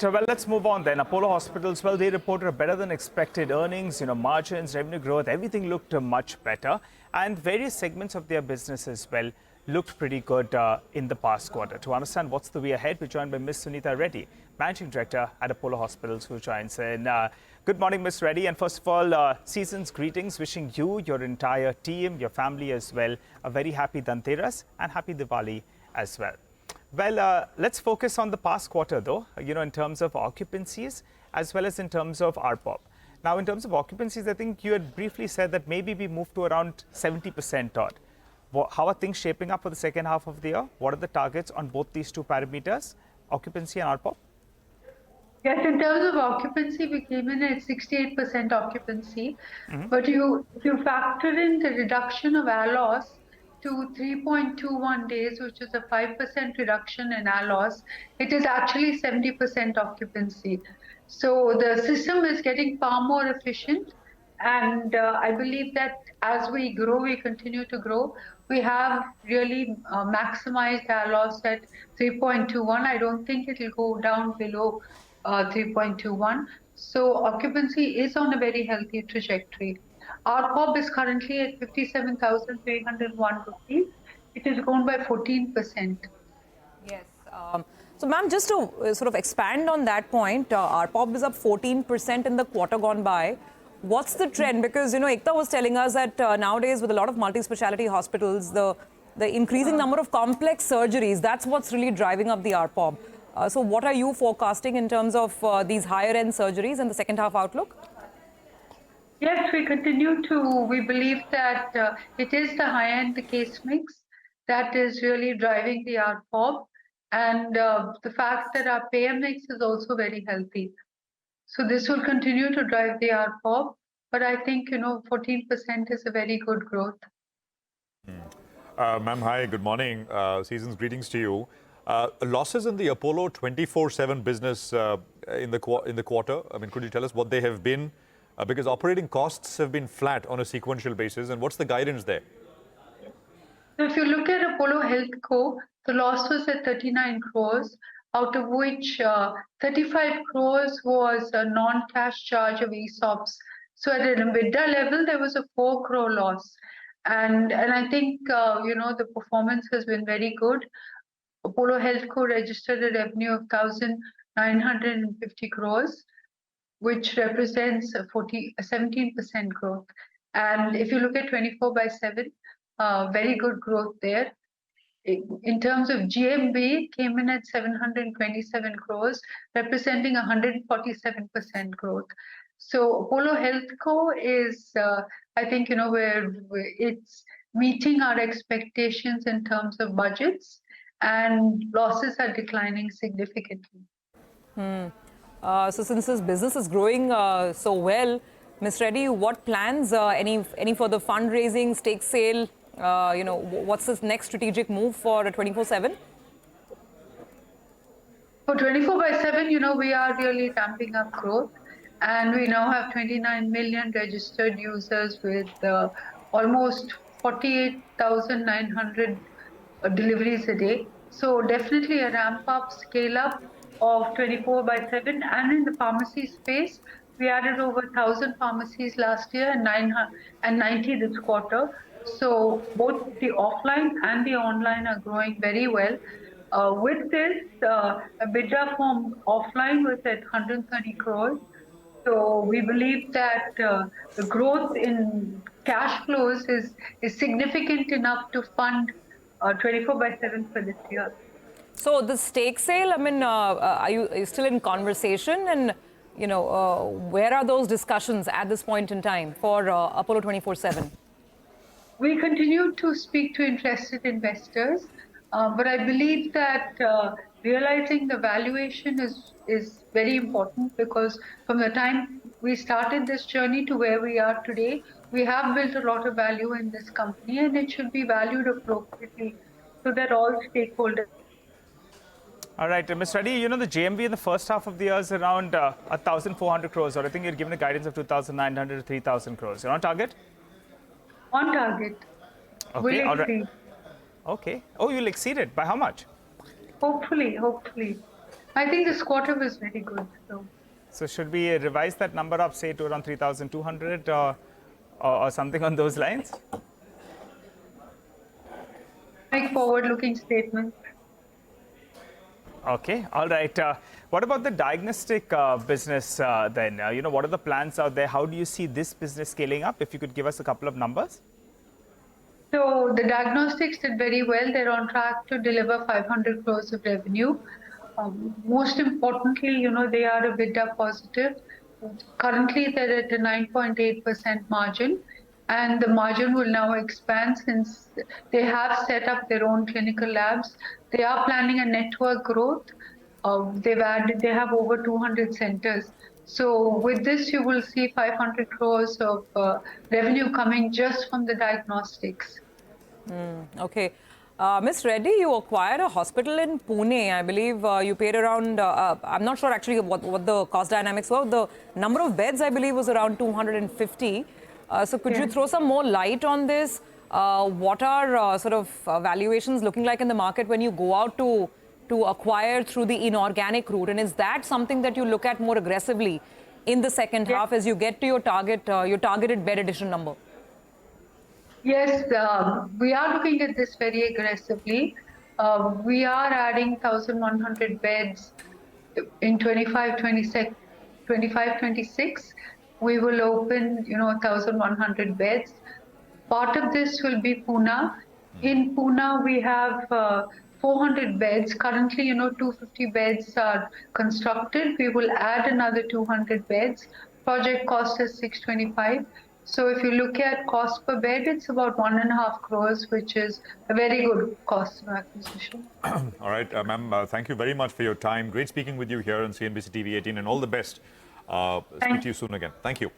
So, well, let's move on then. Apollo Hospitals, well, they reported a better than expected earnings, margins, revenue growth, everything looked much better. And various segments of their business as well looked pretty good in the past quarter. To understand what's the way ahead, we're joined by Ms. Suneeta Reddy, Managing Director at Apollo Hospitals, who joins in. Good morning, Ms. Reddy. And first of all, season's greetings, wishing you, your entire team, your family as well, a very happy Dhanteras and happy Diwali as well. Well, let's focus on the past quarter, though, in terms of occupancies as well as in terms of RPOP. Now, in terms of occupancies, I think you had briefly said that maybe we moved to around 70% odd. How are things shaping up for the second half of the year? What are the targets on both these two parameters, occupancy and RPOP? Yes, in terms of occupancy, we came in at 68% occupancy. But if you factor in the reduction of ALOS to 3.21 days, which is a 5% reduction in ALOS, it is actually 70% occupancy. So the system is getting far more efficient. And I believe that as we grow, we continue to grow. We have really maximized ALOS at 3.21. I don't think it will go down below 3.21. So occupancy is on a very healthy trajectory. Our RPOP is currently at 57,301 rupees. It has grown by 14%. Yes. So, ma'am, just to sort of expand on that point, RPOP is up 14% in the quarter gone by. What's the trend? Because, Ekta was telling us that nowadays with a lot of multi-speciality hospitals, the increasing number of complex surgeries, that's what's really driving up the RPOP. So what are you forecasting in terms of these higher-end surgeries and the second half outlook? Yes, we believe that it is the high-end, the case mix, that is really driving the RPOP. And the fact that our payer mix is also very healthy. So this will continue to drive the RPOP. But I think, 14% is a very good growth. Ma'am, hi, good morning. Season's greetings to you. Losses in the Apollo 24/7 business in the quarter, I mean, could you tell us what they have been? Because operating costs have been flat on a sequential basis. And what's the guidance there? So if you look at Apollo Health Co., the loss was at 39 crores, out of which 35 crores was a non-cash charge of ESOPs. So at an EBITDA level, there was a 4 crore loss. And I think, the performance has been very good. Apollo Health Co. registered a revenue of 1,950 crores, which represents a 17% growth. And if you look at 24/7, very good growth there. In terms of GMV, came in at 727 crores, representing 147% growth. So Apollo Health Co. is, I think, where it's meeting our expectations in terms of budgets, and losses are declining significantly. So since this business is growing so well, Ms. Reddy, what plans, any further fundraising, stake sale, what's this next strategic move for 24/7? For 24/7, we are really ramping up growth. And we now have 29 million registered users with almost 48,900 deliveries a day. So definitely a ramp up, scale up of 24/7. And in the pharmacy space, we added over 1,000 pharmacies last year and 90 this quarter. So both the offline and the online are growing very well. With this, EBITDA from offline was at 130 crores. So we believe that the growth in cash flows is significant enough to fund 24/7 for this year. So the stake sale, I mean, are you still in conversation? And, where are those discussions at this point in time for Apollo 24/7? We continue to speak to interested investors, but I believe that realizing the valuation is very important, because from the time we started this journey to where we are today, we have built a lot of value in this company, and it should be valued appropriately so that all stakeholders. All right, Ms. Reddy, the GMV in the first half of the year is around 1,400 crores, or I think you're given a guidance of 2,900 to 3,000 crores. You're on target? On target. Okay, all right. Okay. Oh, you'll exceed it. By how much? Hopefully. I think this quarter was very good. So should we revise that number up, say, to around 3,200 or something on those lines? Make forward-looking statements. Okay, all right. What about the diagnostic business then? What are the plans out there? How do you see this business scaling up? If you could give us a couple of numbers. So the diagnostics did very well. They're on track to deliver 500 crores of revenue. Most importantly, they are EBITDA positive. Currently, they're at a 9.8% margin, and the margin will now expand since they have set up their own clinical labs. They are planning a network growth. They have over 200 centers. So with this, you will see 500 crores of revenue coming just from the diagnostics. Okay. Ms. Reddy, you acquired a hospital in Pune. I believe you paid around, I'm not sure actually what the cost dynamics were. The number of beds, I believe, was around 250. So could you throw some more light on this? What are valuations looking like in the market when you go out to acquire through the inorganic route? And is that something that you look at more aggressively in the second half as you get to your targeted bed addition number? Yes, we are looking at this very aggressively. We are adding 1,100 beds in 25-26. We will open, 1,100 beds. Part of this will be Pune. In Pune, we have 400 beds. Currently, 250 beds are constructed. We will add another 200 beds. Project cost is 625. So if you look at cost per bed, it's about 1.5 crores, which is a very good cost of acquisition. All right, ma'am, thank you very much for your time. Great speaking with you here on CNBC TV 18, and all the best. Speak to you soon again. Thank you.